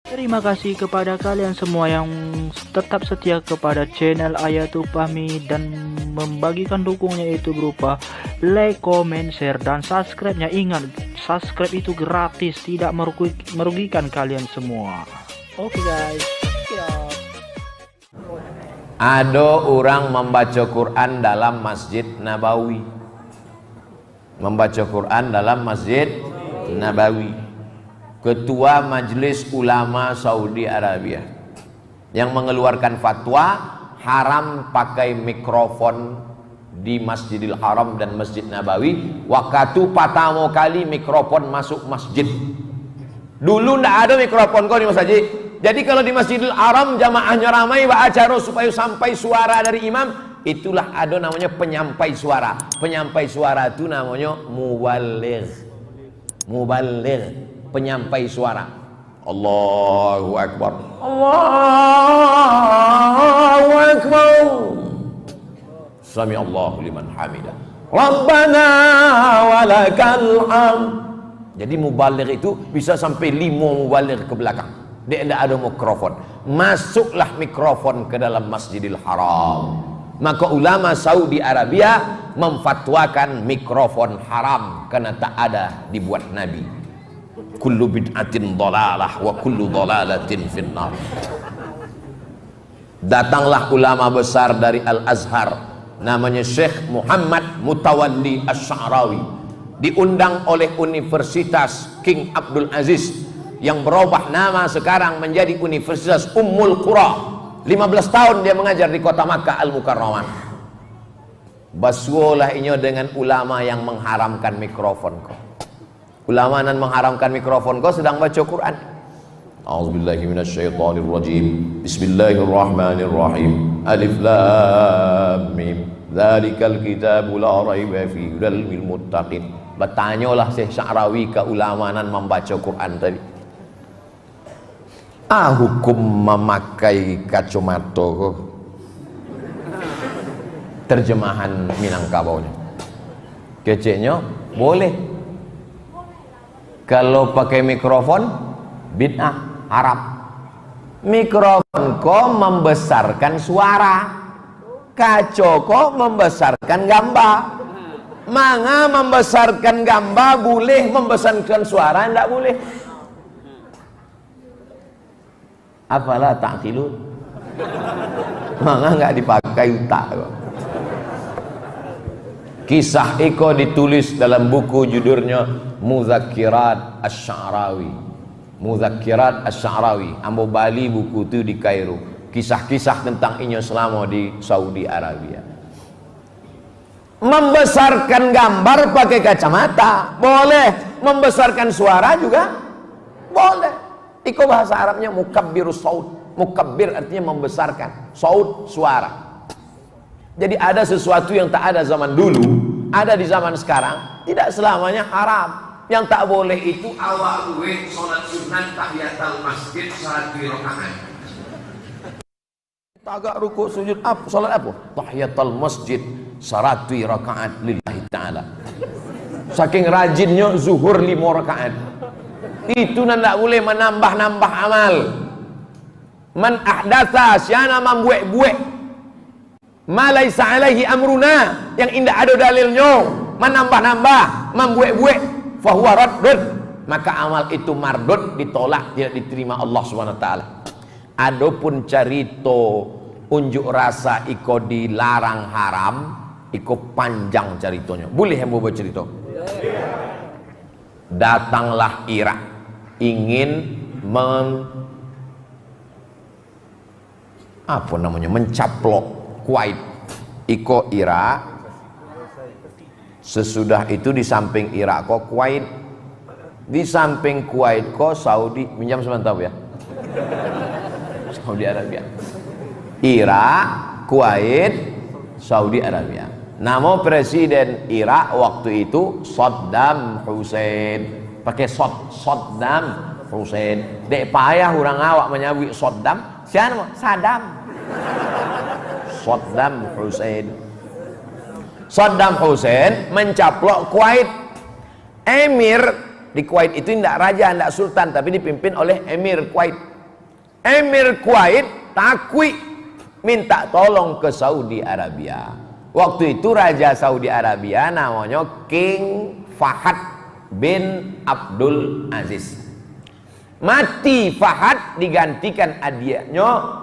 Terima kasih kepada kalian semua yang tetap setia kepada channel Ayatul Fahmi dan membagikan dukungannya itu berupa like, comment, share, dan subscribe-nya. Ingat, subscribe itu gratis, tidak merugikan kalian semua. Oke guys, ada orang membaca Quran dalam Masjid Nabawi. Membaca Quran dalam Masjid Nabawi. Ketua Majelis Ulama Saudi Arabia yang mengeluarkan fatwa haram pakai mikrofon di Masjidil Haram dan Masjid Nabawi. Waktu pertama kali mikrofon masuk masjid. Dulu ndak ada mikrofon kok di masjid. Jadi kalau di Masjidil Haram jamaahnya ramai acara supaya sampai suara dari imam, itulah ada namanya penyampai suara. Penyampai suara itu namanya muballigh. Muballigh, penyampai suara. Allahu Akbar, Allahu Akbar, Sami Allahu liman hamidah, Rabbana walakal hamd. Jadi mubaligh itu bisa sampai 5 mubaligh ke belakang. Dia tidak ada mikrofon. Masuklah mikrofon ke dalam Masjidil Haram. Maka ulama Saudi Arabia memfatwakan mikrofon haram karena tak ada dibuat Nabi. Kullu bid'atin dhalalah wa kullu dhalalatin finnar. Datanglah ulama besar dari Al-Azhar, namanya Syekh Muhammad Mutawalli Asy-Sya'rawi, diundang oleh Universitas King Abdul Aziz yang berubah nama sekarang menjadi Universitas Ummul Qura. 15 tahun dia mengajar di kota Makkah Al-Mukarramah. Basuolah ini dengan ulama yang mengharamkan mikrofon kok. Ulama yang mengharamkan mikrofon kau sedang baca Quran. A'udzubillahi minasyaitonirrajim. Bismillahirrahmanirrahim. Alif lam mim. Dzalikal kitabu la raiba fihi hudal lil muttaqin. Bertanyalah Syekh Sya'rawi ke ulama yang membaca Quran tadi. Hukum memakai kacamata kok. Terjemahan Minangkabaunya. Keceknya boleh. Kalau pakai mikrofon bid'ah, haram. Mikrofon kok membesarkan suara, kaco kok membesarkan gambar. Manga membesarkan gambar boleh, membesarkan suara tidak boleh. Apalah ta'qilun? Manga nggak dipakai tak. Kisah Iko ditulis dalam buku judulnya Muzakkirat Asy-Sya'rawi. Muzakkirat Asy-Sya'rawi. Ambo Bali buku itu di Kairo. Kisah-kisah tentang inyo selama di Saudi Arabia. Membesarkan gambar pakai kacamata boleh, membesarkan suara juga boleh. Iko bahasa Arabnya mukabbirus saut. Mukabbir artinya membesarkan, saut suara. Jadi ada sesuatu yang tak ada zaman dulu, ada di zaman sekarang, tidak selamanya haram. Yang tak boleh itu awal sholat sunat tahiyatul masjid 1 rakaat. Agak ruku sujud apa? Sholat apa? Tahiyatul masjid 1 rakaat lillahi ta'ala. Saking rajinnya zuhur 5 rakaat. Itu tidak boleh menambah-nambah amal. Man ahdatsa syana membuat-buat Malaysa alaihi amruna, yang indah ada dalilnya, menambah-nambah, membuat-buat, fahuwa raddun, maka amal itu mardud, ditolak, tidak diterima Allah Subhanahu wa taala. Adapun carito unjuk rasa iko dilarang haram, iko panjang caritonya. Boleh yang bawa cerita? Datanglah Irak ingin mencaplok Kuwait. Iko Irak, sesudah itu di samping Irak kok Kuwait, di samping Kuwait kok Saudi. Minjam sebentar ya. Saudi Arabia, Irak, Kuwait, Saudi Arabia. Nama presiden Irak waktu itu Saddam Hussein. Pakai Saddam Hussein. Dek payah orang awak menyebut Saddam. Siapa? Saddam. Saddam Hussein. Saddam Hussein mencaplok Kuwait. Emir di Kuwait itu tidak raja, tidak sultan, tapi dipimpin oleh Emir Kuwait. Emir Kuwait takwi minta tolong ke Saudi Arabia. Waktu itu Raja Saudi Arabia namanya King Fahad bin Abdul Aziz. Mati Fahad, digantikan adiknya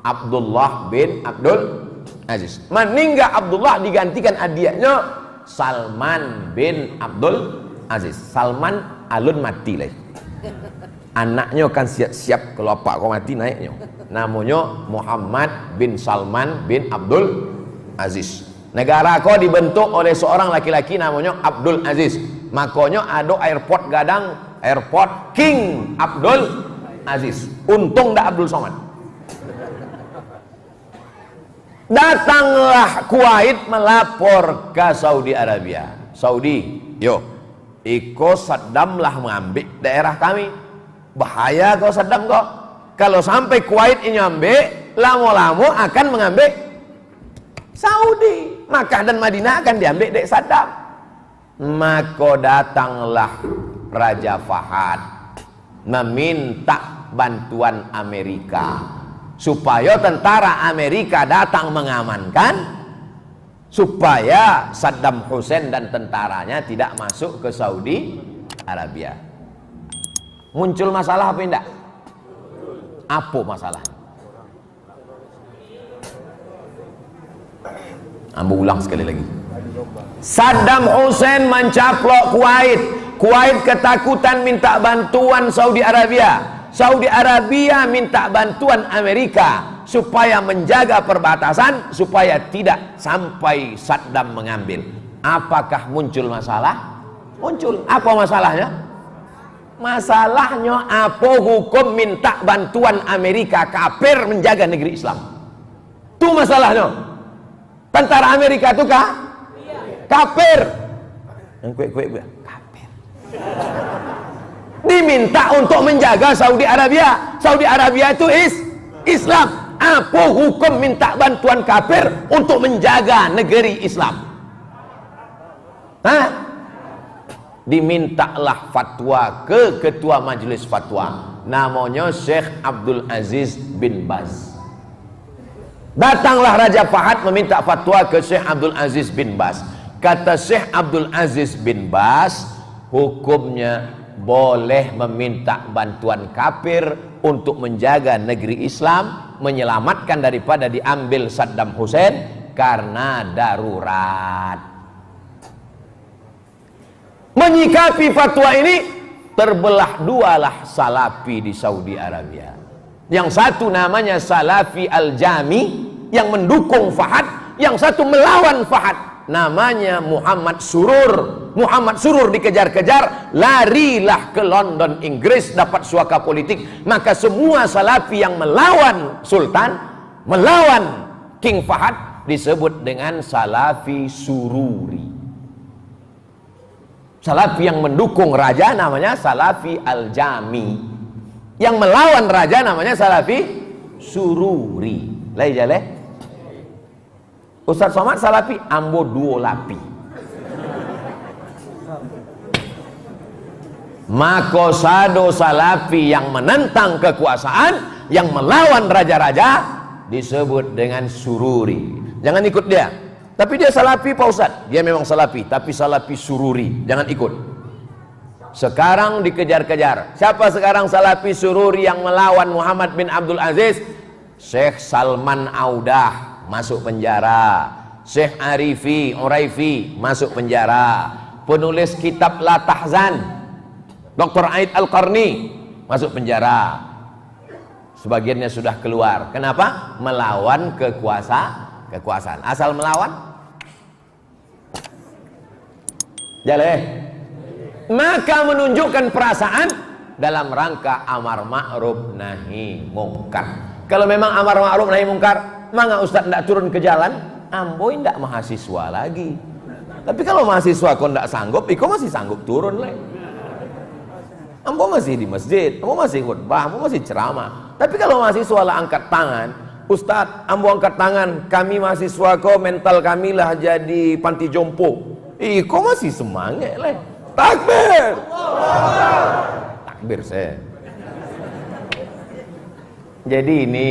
Abdullah bin Abdul Aziz. Meninggal Abdullah, digantikan adiknya Salman bin Abdul Aziz. Salman alun mati lah. Anaknya kan siap-siap kalau apa kau mati naiknya. Namanya Muhammad bin Salman bin Abdul Aziz. Negara kau dibentuk oleh seorang laki-laki namanya Abdul Aziz. Makanya ada airport gadang, airport King Abdul Aziz. Untung dah Abdul Somad. Datanglah Kuwait melapor ke Saudi Arabia. Saudi, yo, iko Saddam lah mengambil daerah kami. Bahaya kau Saddam kok. Kalau sampai Kuwait ini ambil, lama-lama akan mengambil Saudi. Makkah dan Madinah akan diambil dari Saddam. Maka datanglah Raja Fahad meminta bantuan Amerika supaya tentara Amerika datang mengamankan, supaya Saddam Hussein dan tentaranya tidak masuk ke Saudi Arabia. Muncul masalah apa tidak? Apa masalah? Ambo ulang sekali lagi. Saddam Hussein mencaplok Kuwait. Kuwait ketakutan minta bantuan Saudi Arabia. Saudi Arabia minta bantuan Amerika supaya menjaga perbatasan, supaya tidak sampai Saddam mengambil. Apakah muncul masalah? Muncul. Apa masalahnya? Masalahnya apa hukum minta bantuan Amerika kafir menjaga negeri Islam? Itu masalahnya. Tentara Amerika itu kafir. Yang kue-kue kafir. Diminta untuk menjaga Saudi Arabia. Saudi Arabia itu Islam. Apa hukum minta bantuan kafir untuk menjaga negeri Islam? Hah? Dimintalah fatwa ke ketua majelis fatwa, namanya Syekh Abdul Aziz bin Baz. Datanglah Raja Fahad meminta fatwa ke Syekh Abdul Aziz bin Baz. Kata Syekh Abdul Aziz bin Baz, hukumnya boleh meminta bantuan kafir untuk menjaga negeri Islam, menyelamatkan daripada diambil Saddam Hussein karena darurat. Menyikapi fatwa ini, terbelah dualah Salafi di Saudi Arabia. Yang satu namanya Salafi Al-Jami yang mendukung Fahad, yang satu melawan Fahad, namanya Muhammad Surur. Muhammad Surur dikejar-kejar, larilah ke London, Inggris, dapat suaka politik. Maka semua Salafi yang melawan Sultan, melawan King Fahad, disebut dengan Salafi Sururi. Salafi yang mendukung raja namanya Salafi Al-Jami, yang melawan raja namanya Salafi Sururi. Lai jale Ustaz Somad Salafi, ambo duo lapi. Maka sado Salafi yang menentang kekuasaan, yang melawan raja-raja, disebut dengan Sururi. Jangan ikut dia. Tapi dia Salafi Pak Ustaz. Dia memang Salafi, tapi Salafi Sururi. Jangan ikut. Sekarang dikejar-kejar. Siapa sekarang Salafi Sururi yang melawan Muhammad bin Abdul Aziz? Syekh Salman Audah masuk penjara. Syekh Uraifi masuk penjara. Penulis kitab La Tahzan, Dr. Aid Al-Qarni, masuk penjara. Sebagiannya sudah keluar. Kenapa? Melawan kekuasaan. Asal melawan jaleh. Maka menunjukkan perasaan dalam rangka amar ma'ruf nahi mungkar. Kalau memang amar ma'ruf nahi mungkar, maka Ustaz tidak turun ke jalan, amboi tidak mahasiswa lagi. Tapi kalau mahasiswa kau tidak sanggup, iko masih sanggup turun lagi. Ambo masih di masjid, ambo masih khutbah, ambo masih ceramah. Tapi kalau mahasiswa lah angkat tangan, Ustaz, ambo angkat tangan, kami mahasiswa kau, mental kami lah jadi panti jompo. Kau masih semangat lah. Takbir. Takbir saya. Jadi ini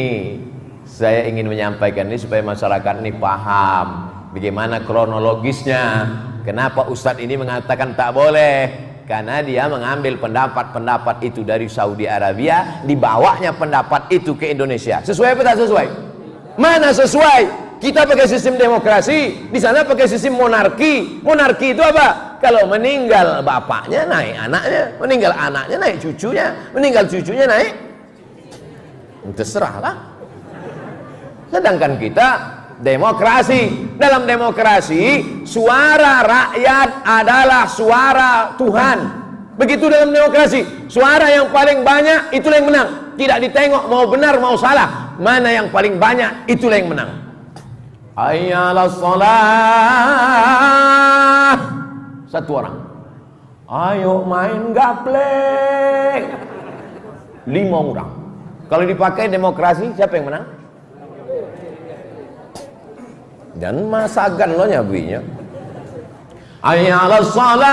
saya ingin menyampaikan ini supaya masyarakat ini paham bagaimana kronologisnya. Kenapa Ustadz ini mengatakan tak boleh? Karena dia mengambil pendapat-pendapat itu dari Saudi Arabia, dibawanya pendapat itu ke Indonesia. Sesuai apa tak sesuai? Mana sesuai? Kita pakai sistem demokrasi, di sana pakai sistem monarki. Monarki itu apa? Kalau meninggal bapaknya naik anaknya, meninggal anaknya naik cucunya, meninggal cucunya naik, terserahlah. Sedangkan kita demokrasi. Dalam demokrasi, suara rakyat adalah suara Tuhan. Begitu dalam demokrasi, suara yang paling banyak itulah yang menang. Tidak ditengok mau benar mau salah, mana yang paling banyak itulah yang menang. Hayyalah sholat. Satu orang, ayo main gaplek. 5 orang. Kalau dipakai demokrasi, siapa yang menang? Dan masagan lo nyabinya. Hayyalah sholat.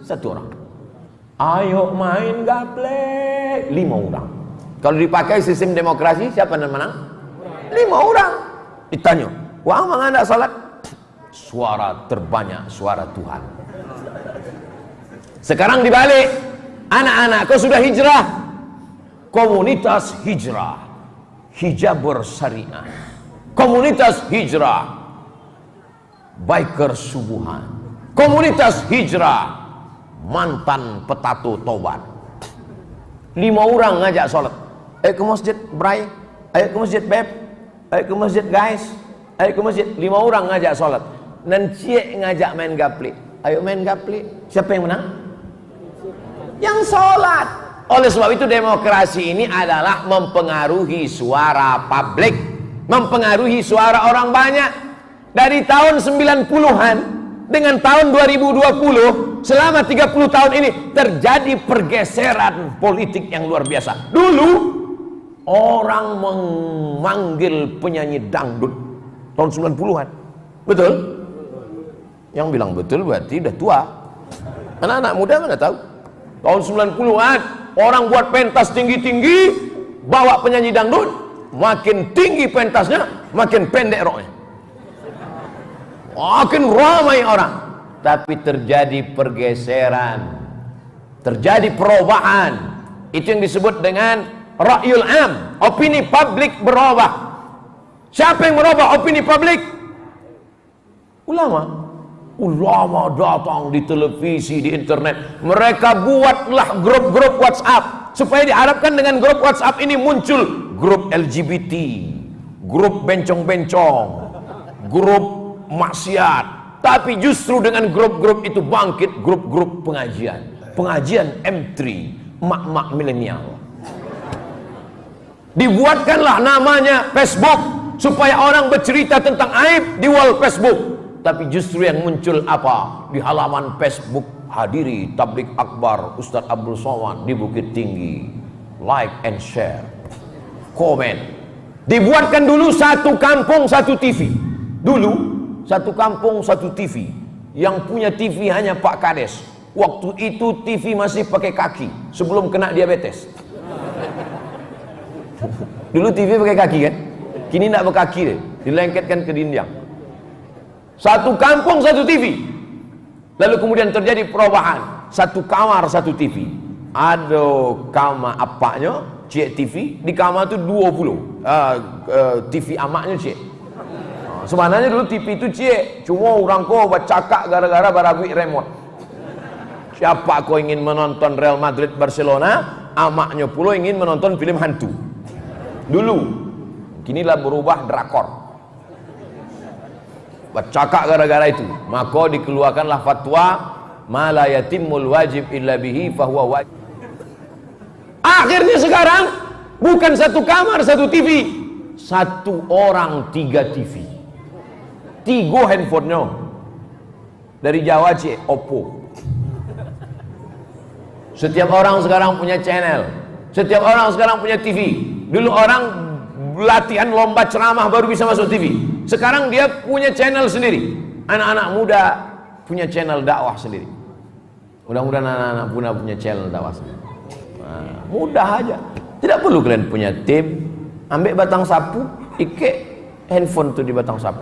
Satu orang, ayo main gaplek. 5 orang. Kalau dipakai sistem demokrasi, siapa yang menang? 5 orang. Ditanya, wah mana anda salat? Suara terbanyak, suara Tuhan. Sekarang dibalik, anak-anak kau sudah hijrah, komunitas hijrah, hijab bersyariah, komunitas hijrah, biker subuhan, komunitas hijrah, mantan petato tobat. 5 orang ngajak sholat. Ayo ke masjid Bray, ayo ke masjid Beb, ayo ke masjid guys, ayo ke masjid. 5 orang ngajak sholat. Dan cie ngajak main gaplik. Ayo main gaplik. Siapa yang menang? Yang sholat. Oleh sebab itu demokrasi ini adalah mempengaruhi suara publik, mempengaruhi suara orang banyak. Dari tahun 90-an dengan tahun 2020, selama 30 tahun ini terjadi pergeseran politik yang luar biasa. Dulu orang memanggil penyanyi dangdut tahun 90-an. Betul? Yang bilang betul berarti udah tua. Anak-anak muda mana tahu. Tahun 90-an orang buat pentas tinggi-tinggi, bawa penyanyi dangdut, makin tinggi pentasnya, makin pendek roknya. Makin ramai orang. Tapi terjadi pergeseran, terjadi perubahan. Itu yang disebut dengan ra'yul am, opini publik berubah. Siapa yang merubah opini publik? Ulama. Ulama datang di televisi, di internet. Mereka buatlah grup-grup WhatsApp, supaya diharapkan dengan grup WhatsApp ini muncul grup LGBT, grup bencong-bencong, grup maksiat. Tapi justru dengan grup-grup itu bangkit grup-grup pengajian. Pengajian M3, mak-mak milenial. Dibuatkanlah namanya Facebook, supaya orang bercerita tentang aib di wall Facebook. Tapi justru yang muncul apa? Di halaman Facebook, hadiri tablik akbar Ustadz Abdul Somad di Bukit Tinggi. Like and share, komen. Dibuatkan dulu satu kampung satu TV. Dulu satu kampung satu TV. Yang punya TV hanya Pak Kades. Waktu itu TV masih pakai kaki sebelum kena diabetes. Dulu TV pakai kaki kan? Kini tidak berkaki deh, dilengketkan ke dinding. Satu kampung satu TV. Lalu kemudian terjadi perubahan. Satu kamar satu TV. Ada kamar apaknya, cik TV. Di kamar itu 20 TV amaknya cik. Sebenarnya dulu TV itu cik, cuma orang kau bercakap gara-gara barabui remote. Siapa kau ingin menonton Real Madrid Barcelona, amaknya pula ingin menonton film hantu. Dulu, kinilah berubah drakor. Bercakap gara-gara itu, maka dikeluarkanlah fatwa ma la yatimul wajib illa bihi fahuwa wajib. Akhirnya sekarang bukan satu kamar satu TV, satu orang 3 TV, 3 handphonenya. Dari Jawa cik, Oppo. Setiap orang sekarang punya channel, setiap orang sekarang punya TV. Dulu orang latihan lomba ceramah baru bisa masuk TV. Sekarang dia punya channel sendiri. Anak-anak muda punya channel dakwah sendiri. Mudah-mudahan anak-anak muda punya channel dakwah sendiri. Nah. Mudah aja. Tidak perlu kalian punya tim. Ambil batang sapu, ike handphone tuh di batang sapu.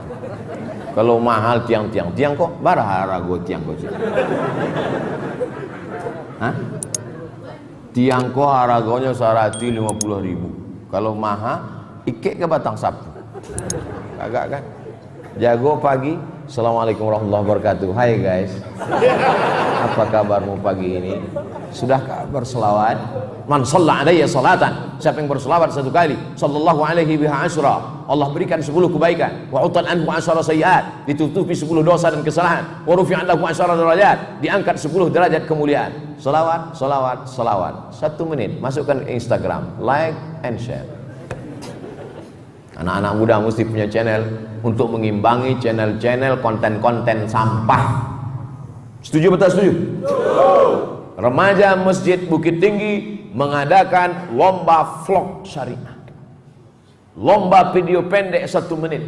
Kalau mahal tiang kok barahara go tiang kok. Hah? Tiang kok harganya 150.000. Kalau mahal, ike ke batang sapu. Kagak kan? Jago pagi. Assalamualaikum warahmatullahi wabarakatuh. Hai guys. Apa kabarmu pagi ini? Sudahkah berselawat? Man shalla alayya salatan. Siapa yang berselawat satu kali, sallallahu alaihi biha asyra, Allah berikan 10 kebaikan. Wa utan anhu asyara sayyi'at, ditutupi 10 dosa dan kesalahan. Wa rufi'an lahu asyara darajat, diangkat 10 derajat kemuliaan. Selawat, selawat, selawat. 1 menit, masukkan ke Instagram, like and share. Anak-anak muda mesti punya channel untuk mengimbangi channel-channel konten-konten sampah. Setuju betul setuju? Remaja Masjid Bukit Tinggi mengadakan lomba vlog syariah, lomba video pendek 1 menit,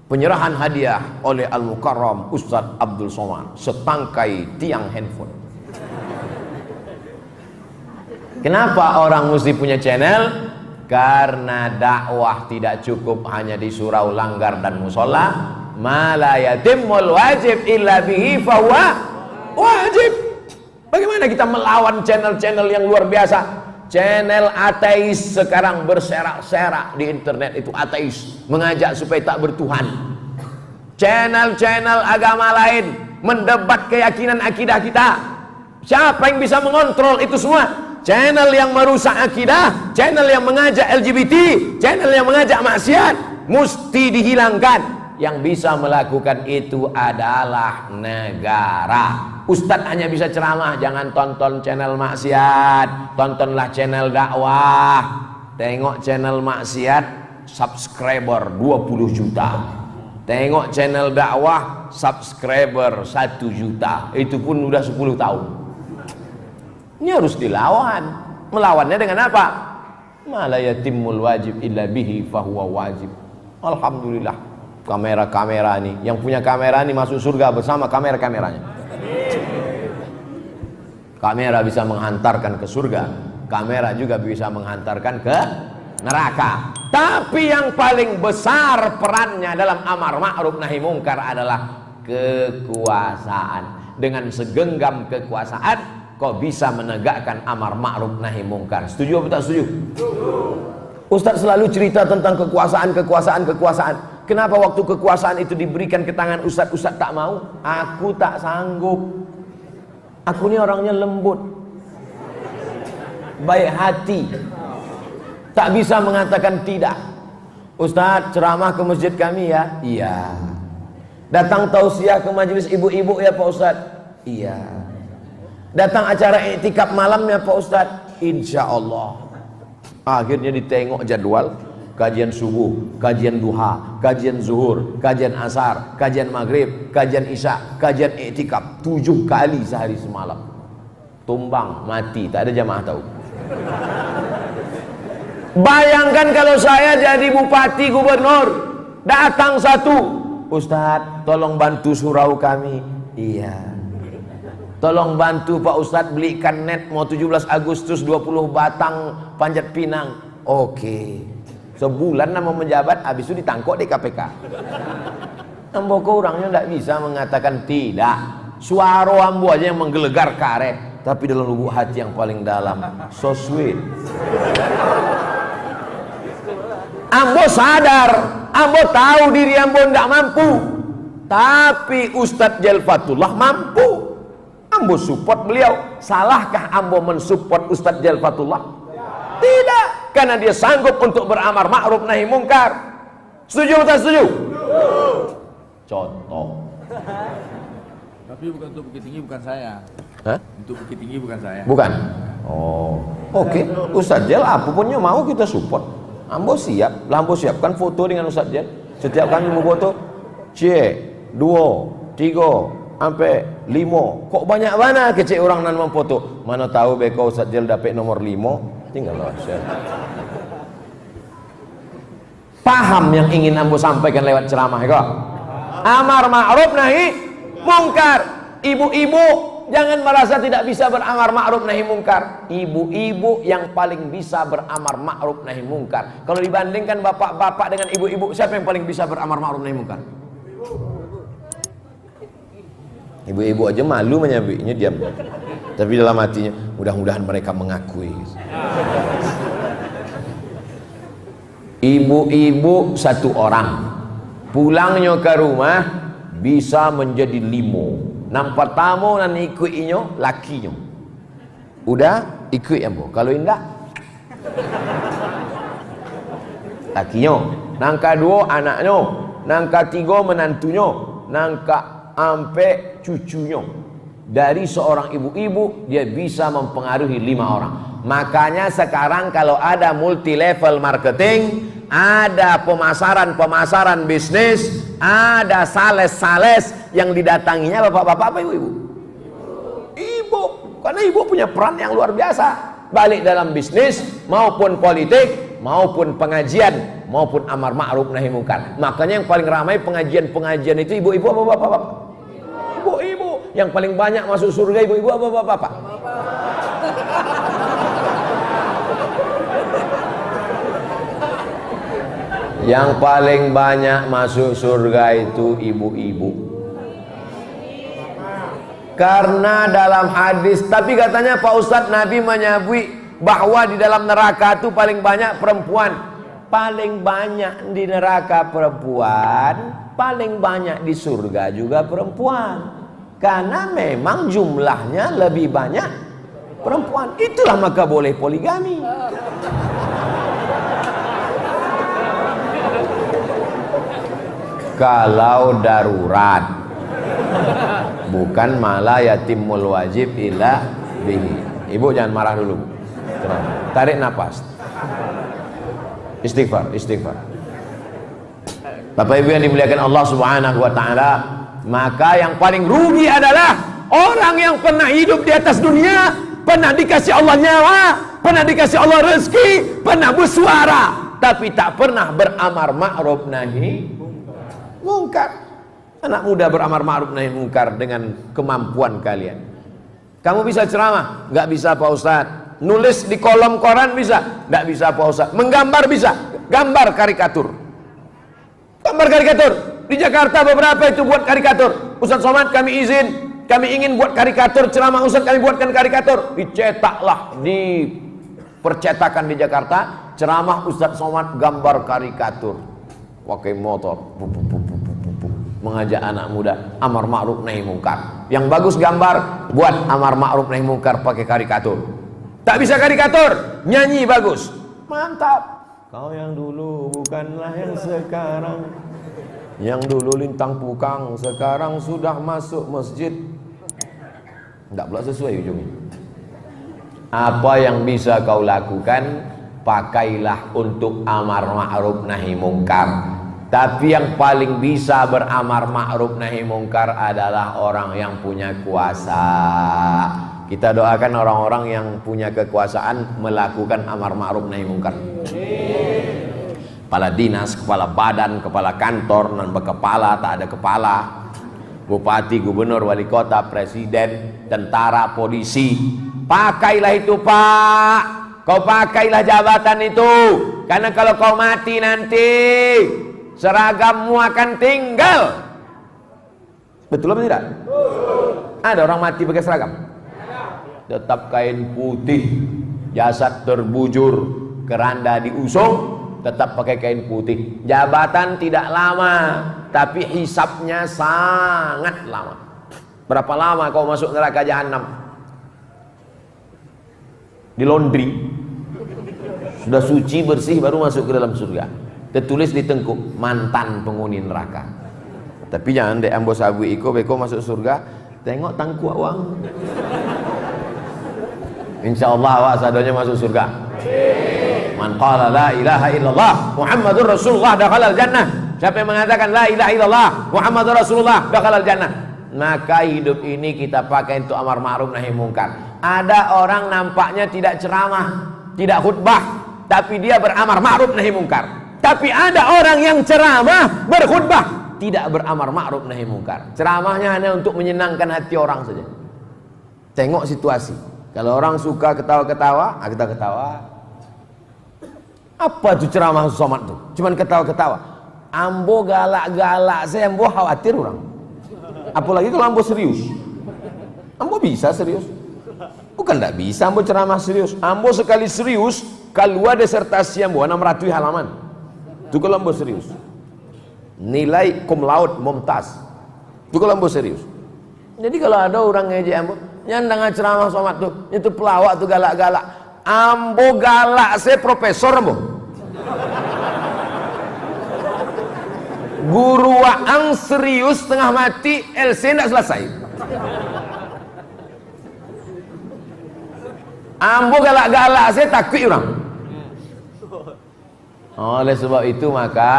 penyerahan hadiah oleh Al-Mukarram Ustadz Abdul Somad, setangkai tiang handphone. Kenapa orang mesti punya channel? Karena dakwah tidak cukup hanya di surau, langgar dan musola. Ma la yatimul wajib illa bihi fahuwa wajib. Bagaimana kita melawan channel-channel yang luar biasa? Channel ateis sekarang berserak-serak di internet, itu ateis, mengajak supaya tak bertuhan. Channel-channel agama lain mendebat keyakinan akidah kita. Siapa yang bisa mengontrol itu semua? Channel yang merusak akidah, channel yang mengajak LGBT, channel yang mengajak maksiat, mesti dihilangkan. Yang bisa melakukan itu adalah negara. Ustadz hanya bisa ceramah, jangan tonton channel maksiat, tontonlah channel dakwah. Tengok channel maksiat, subscriber 20 juta. Tengok channel dakwah, subscriber 1 juta. Itu pun udah 10 tahun. Ini harus dilawan. Melawannya dengan apa? Ma la yatimul wajib illa bihi fahuwa wajib. Alhamdulillah, kamera-kamera nih, yang punya kamera nih masuk surga bersama kamera-kameranya. Kamera bisa menghantarkan ke surga, kamera juga bisa menghantarkan ke neraka. Tapi yang paling besar perannya dalam amar ma'ruf nahi mungkar adalah kekuasaan. Dengan segenggam kekuasaan kau bisa menegakkan amar ma'ruf nahi mungkar. Setuju atau tak setuju? Ustaz selalu cerita tentang kekuasaan. Kenapa waktu kekuasaan itu diberikan ke tangan Ustaz tak mau? Aku tak sanggup. Aku ini orangnya lembut, baik hati, tak bisa mengatakan tidak. Ustaz ceramah ke masjid kami ya? Iya. Datang tausiah ke majelis ibu-ibu ya Pak Ustaz? Iya. Datang acara iktikaf malam ya Pak Ustaz? Insya Allah. Akhirnya ditengok jadwal, kajian subuh, kajian duha, kajian zuhur, kajian asar, kajian maghrib, kajian isya, kajian iktikaf 7 kali sehari semalam. Tumbang, mati, tak ada jamaah tahu. Bayangkan kalau saya jadi bupati, gubernur, datang satu, Ustadz tolong bantu surau kami. Iya. Tolong bantu Pak Ustadz belikan net, mau 17 Agustus 20 batang panjat pinang. Oke. Sebulan nama menjabat, habis itu ditangkap di KPK. Ambo kau orangnya tidak bisa mengatakan tidak. Suara ambo aja yang menggelegar karet, tapi dalam lubuk hati yang paling dalam, so sweet. Ambo sadar, ambo tahu diri ambo tidak mampu, tapi Ustadz Jalfatullah mampu. Ambo support beliau. Salahkah ambo mensupport Ustadz Jalfatullah? Tidak, karena dia sanggup untuk beramar ma'ruf nahi mungkar. Setuju atau tak setuju? Contoh. Tapi bukan untuk Bukit Tinggi, bukan saya. Hah? Untuk Bukit Tinggi bukan saya. Bukan? Oh, oke. Ustadz Jal apapun yang mau kita support. Ambo siap. Lah ambo siapkan foto dengan Ustadz Jal. Setiap kami mau foto, C2, 3 sampai 5. Kok banyak mana kecil orang nan memfoto? Mana tahu beko Ustadz Jal dapat nomor 5. Tinggal share. Paham yang ingin ambo sampaikan lewat ceramah kok? Amar ma'ruf nahi mungkar. Ibu-ibu jangan merasa tidak bisa beramar ma'ruf nahi mungkar. Ibu-ibu yang paling bisa beramar ma'ruf nahi mungkar. Kalau dibandingkan bapak-bapak dengan ibu-ibu, siapa yang paling bisa beramar ma'ruf nahi mungkar? Ibu-ibu aja malu menyampaikannya, diam. Tapi dalam hatinya, mudah-mudahan mereka mengakui. Ibu-ibu satu orang, pulangnya ke rumah bisa menjadi 5. Nampak tamu dan ikut inyo lakinya. Udah ikut ya bu. Kalau indah lakinya. Nangka 2 anaknya. Nangka 3 menantunya. Nangka ampe cucunya. Dari seorang ibu-ibu dia bisa mempengaruhi 5 orang. Makanya sekarang kalau ada multi level marketing, ada pemasaran bisnis, ada sales yang didatanginya bapak-bapak apa ibu-ibu? Ibu, karena ibu punya peran yang luar biasa, balik dalam bisnis maupun politik maupun pengajian maupun amar ma'ruf nahi mungkar. Makanya yang paling ramai pengajian itu ibu-ibu apa bapak-bapak? Ibu-ibu. Yang paling banyak masuk surga ibu-ibu apa bapak-bapak? Yang paling banyak masuk surga itu ibu-ibu. Karena dalam hadis, tapi katanya Pak Ustadz, Nabi menyebut bahwa di dalam neraka itu paling banyak perempuan. Paling banyak di neraka perempuan, paling banyak di surga juga perempuan. Karena memang jumlahnya lebih banyak perempuan. Itulah maka boleh poligami. Kalau darurat, bukan malah yatimul wajib illa bihi. Ibu jangan marah dulu. Tarik nafas. Istighfar. Bapak Ibu yang dimuliakan Allah Subhanahu wa taala, maka yang paling rugi adalah orang yang pernah hidup di atas dunia, pernah dikasih Allah nyawa, pernah dikasih Allah rezeki, pernah bersuara, tapi tak pernah beramar ma'ruf nahi mungkar. Anak muda beramar ma'ruf nahi mungkar dengan kemampuan kalian. Kamu bisa ceramah? Nggak bisa Pak Ustadz. Nulis di kolom koran bisa? Nggak bisa Pak Ustadz. Menggambar bisa? Gambar karikatur. Gambar karikatur. Di Jakarta beberapa itu buat karikatur. Ustadz Somad kami izin, kami ingin buat karikatur ceramah Ustadz, kami buatkan karikatur. Dicetaklah di percetakan di Jakarta, ceramah Ustadz Somad gambar karikatur. Pakai motor, mengajak anak muda amar ma'ruf nahi mungkar. Yang bagus gambar, buat amar ma'ruf nahi mungkar pakai karikatur. Tak bisa karikatur, nyanyi bagus. Mantap. Kau yang dulu bukanlah yang sekarang. Yang dulu lintang pukang, sekarang sudah masuk masjid. Tidak pula sesuai ujungnya. Apa yang bisa kau lakukan, pakailah untuk amar ma'ruf nahi mungkar. Tapi yang paling bisa beramar ma'ruf nahi mungkar adalah orang yang punya kuasa. Kita doakan orang-orang yang punya kekuasaan melakukan amar ma'ruf nahi mungkar. Kepala dinas, kepala badan, kepala kantor, dan berkepala, tak ada kepala. Bupati, gubernur, wali kota, presiden, tentara, polisi. Pakailah itu Pak. Kau pakailah jabatan itu. Karena kalau kau mati nanti, seragammu akan tinggal. Betul apa tidak? Ada orang mati pakai seragam? Tetap kain putih, jasad terbujur, keranda diusung, tetap pakai kain putih. Jabatan tidak lama, tapi hisapnya sangat lama. Berapa lama kau masuk neraka jahanam? Di laundry, sudah suci bersih baru masuk ke dalam surga. Tertulis di tengkuk, mantan penghuni neraka. Tapi jangan dek ambo sabu iko beko masuk surga, tengok tangku awang. Insyaallah awak sadonya masuk surga. Man qala la ilaha illallah Muhammadur Rasulullah dakhalal jannah. Siapa yang mengatakan la ilaha illallah Muhammadur Rasulullah dakhalal jannah, maka hidup ini kita pakai untuk amar ma'ruf nahi mungkar. Ada orang nampaknya tidak ceramah, tidak khutbah, tapi dia beramar ma'ruf nahi mungkar. Tapi ada orang yang ceramah, berkhutbah, tidak beramar ma'ruf nahi mungkar. Ceramahnya hanya untuk menyenangkan hati orang saja. Tengok situasi. Kalau orang suka ketawa-ketawa, kita ketawa. Apa tuh ceramah Somad tuh? Cuman ketawa-ketawa. Ambo galak-galak, saya ambo khawatir orang. Apalagi kalau ambo serius. Ambo bisa serius. Bukan tidak bisa ambo ceramah serius. Ambo sekali serius, keluar disertasi ambo 600 halaman. Itu kalau ambo serius. Nilai cum laude mumtaz. Itu kalau ambo serius. Jadi kalau ada orang ngejek ambo, nyandang ceramah Somad tuh, itu pelawak tuh galak-galak. Ambo galak, saya profesor ambo. Guru waang serius tengah mati, LC tidak selesai. Ambo galak-galak, saya takut orang. Oleh sebab itu maka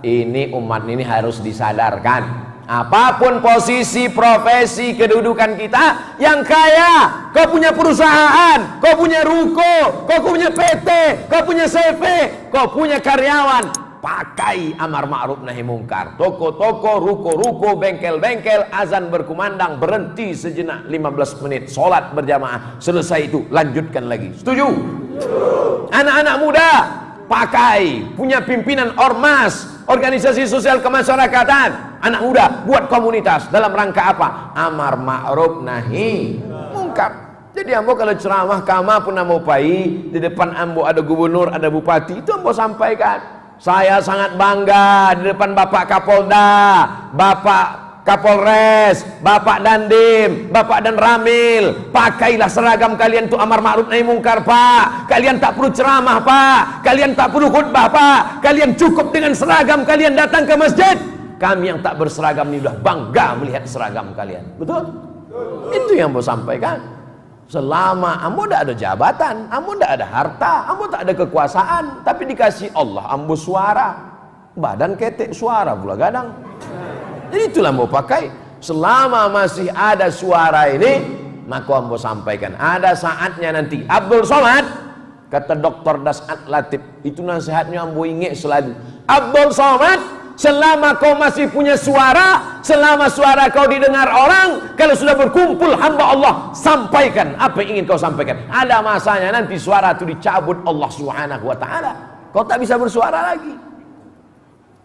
ini umat ini harus disadarkan. Apapun posisi, profesi, kedudukan kita, yang kaya, kau punya perusahaan, kau punya ruko, kau punya PT, kau punya CV, kau punya karyawan, pakai amar ma'ruf nahi mungkar. Toko-toko, ruko-ruko, bengkel-bengkel, azan berkumandang, berhenti sejenak 15 menit, sholat berjamaah, selesai itu lanjutkan lagi. Setuju? Anak-anak muda pakai, punya pimpinan ormas, organisasi sosial kemasyarakatan. Anak muda buat komunitas dalam rangka apa? Amar ma'ruf nahi mungkar. Jadi ambo kalau ceramah kama pun ambo pai, di depan ambo ada gubernur, ada bupati, itu ambo sampaikan. Saya sangat bangga di depan Bapak Kapolda, Bapak Kapolres, Bapak Dandim, Bapak dan Ramil. Pakailah seragam kalian itu amar ma'ruf nahi mungkar, Pak. Kalian tak perlu ceramah, Pak. Kalian tak perlu khutbah, Pak. Kalian cukup dengan seragam kalian datang ke masjid. Kami yang tak berseragam ini sudah bangga melihat seragam kalian. Betul? Itu yang mau sampaikan. Selama ambo tidak ada jabatan, ambo tidak ada harta, ambo tak ada kekuasaan, tapi dikasih Allah ambo suara, badan ketek suara pula gadang. Jadi itulah ambo pakai. Selama masih ada suara ini, maka ambo sampaikan. Ada saatnya nanti Abdul Somad, kata Dr. Das'ad Latif, itu nasihatnya ambo ingat selalu. Abdul Somad, selama kau masih punya suara, selama suara kau didengar orang, kalau sudah berkumpul hamba Allah, sampaikan apa yang ingin kau sampaikan. Ada masanya nanti suara itu dicabut Allah Subhanahu wa ta'ala. Kau tak bisa bersuara lagi.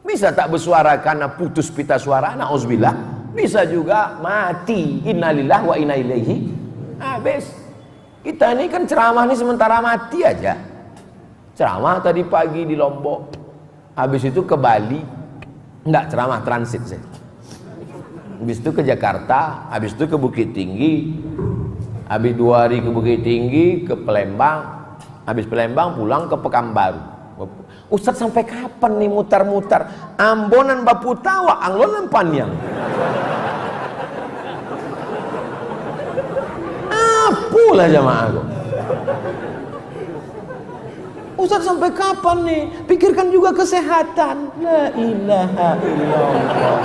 Bisa tak bersuara karena putus pita suara, na'udzubillah. Bisa juga mati, innalillah wa inna ilaihi. Habis. Kita ini kan ceramah ini sementara mati aja. Ceramah tadi pagi di Lombok, habis itu ke Bali. Enggak, ceramah transit saya. Habis itu ke Jakarta, habis itu ke Bukit Tinggi, habis 2 hari ke Bukit Tinggi, ke Palembang, habis Palembang pulang ke Pekanbaru. Ustaz sampai kapan nih mutar-mutar? Ambonan bapu tawa, anglonan panyang. Apulah jamaah aku. Ustaz sampai kapan nih? Pikirkan juga kesehatan. La ilaha illallah.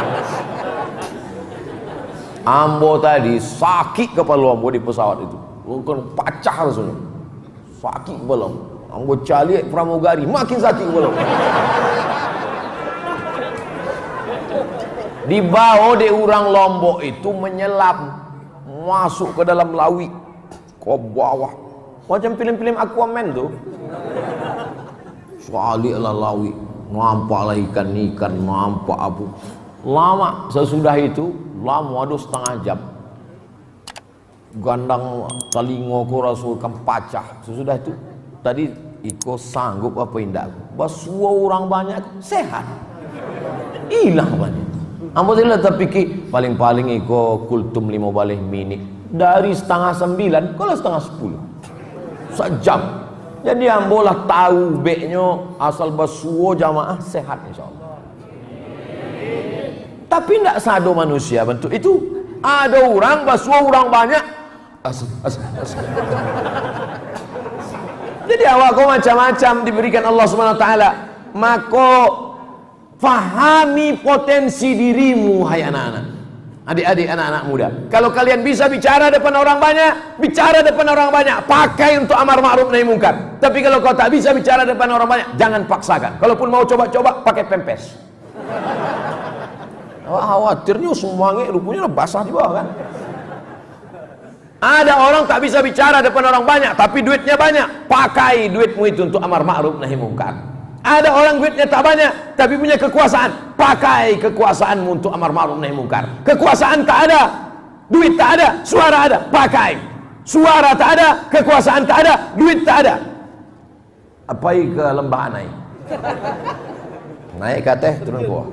Ambo tadi sakit kepala ambo di pesawat itu. Bukan pacah rasanya. Sakit kepala. Ambo calik pramugari, makin sakit kepala. Dibawa di orang Lombok itu menyelam, masuk ke dalam lawi, ke bawah. Macam film-film Aquaman tuh. Sekali lawi, nampaklah ikan-ikan, nampak abu. Lama sesudah itu, lama ada setengah jam. Gandang telingoku Rasul kan pacah. Sesudah itu, tadi iko sanggup apa indah? Basua orang banyak sehat, hilang banyak. Ambo tidak terpikir paling-paling iko kultum 5 balik minit dari setengah 9 kalau setengah 10 sejam. Jadi ambolah tahu beknya asal basuo jamaah sehat insyaallah. Tapi tidak sado manusia bentuk itu. Ada orang basuo orang banyak. Jadi awak kau macam-macam diberikan Allah Subhanahu wa taala. Maka fahami potensi dirimu hai anak-anak. Adik-adik, anak-anak muda, kalau kalian bisa bicara depan orang banyak, bicara depan orang banyak, pakai untuk amar ma'ruf nahi mungkar. Tapi kalau kau tak bisa bicara depan orang banyak, jangan paksakan. Kalaupun mau coba-coba, pakai pempes. Khawatirnya semuanya rupanya basah juga kan. Ada orang tak bisa bicara depan orang banyak, tapi duitnya banyak. Pakai duitmu itu untuk amar ma'ruf nahi mungkar. Ada orang duitnya tak banyak, tapi punya kekuasaan. Pakai kekuasaanmu untuk amar ma'ruf nahi mungkar. Kekuasaan tak ada, duit tak ada, suara ada. Pakai. Suara tak ada, kekuasaan tak ada, duit tak ada. Apai ke lembah naik. Naik ke atas, turun ke bawah.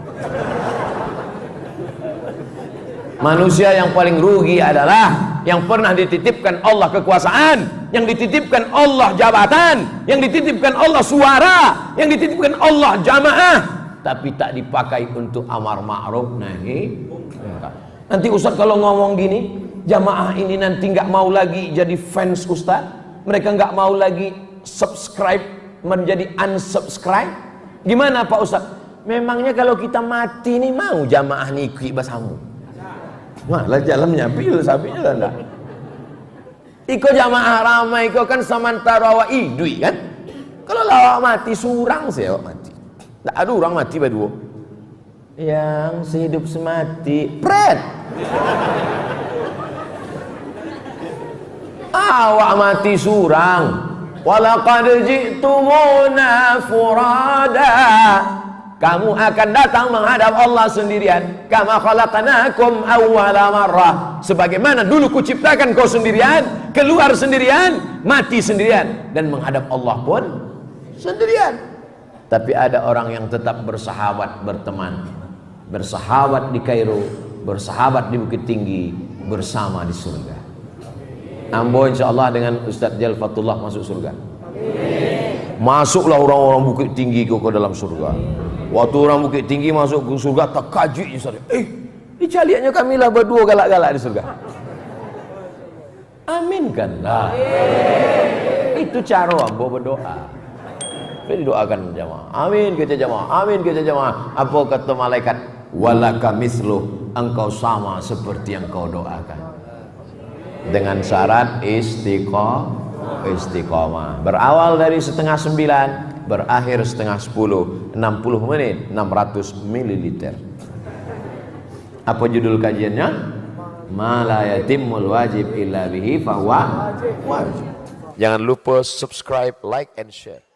Manusia yang paling rugi adalah yang pernah dititipkan Allah kekuasaan, yang dititipkan Allah jabatan, yang dititipkan Allah suara, yang dititipkan Allah jamaah, tapi tak dipakai untuk amar ma'ruf nahi mungkar. Nanti Ustaz kalau ngomong gini, jamaah ini nanti nggak mau lagi jadi fans Ustaz, mereka nggak mau lagi subscribe menjadi unsubscribe. Gimana Pak Ustaz? Memangnya kalau kita mati ini mau jamaah niki basamu? Malah jalannya pil sapinya lah enggak. Iko jamaah ramai iko kan samantara wa idui kan. Kalau lawak mati surang sih awak mati. Tak ada orang mati berdua. Yang sehidup semati pret. Awak mati surang. Walaqad ji'tumuna furada. Kamu akan datang menghadap Allah sendirian. Kama khalaqnakum awwala marrah. Sebagaimana dulu kuciptakan kau sendirian, keluar sendirian, mati sendirian, dan menghadap Allah pun sendirian. Tapi ada orang yang tetap bersahabat, berteman, bersahabat di Kairo, bersahabat di Bukit Tinggi, bersama di surga. Ambo insyaallah dengan Ustaz Jal Fatullah masuk surga. Masuklah orang-orang Bukit Tinggi ke dalam surga. Waktu orang Bukit Tinggi masuk ke surga, terkajut Ustaz. Dicaliannya kami lah berdua galak-galak di surga. Aminkanlah. Itu cara ambo berdoa. Jadi doakan jamaah. Amin kita jamaah. Amin kita jamaah. Apa kata malaikat? Walaka mislu, engkau sama seperti yang kau doakan. Dengan syarat istiqomah. Berawal dari 8:30, berakhir 8:10, 60 menit, 600 ml. Apa judul kajiannya? Ma la yatimul wajib illa bihi fahuwa wajib. Jangan lupa subscribe, like and share.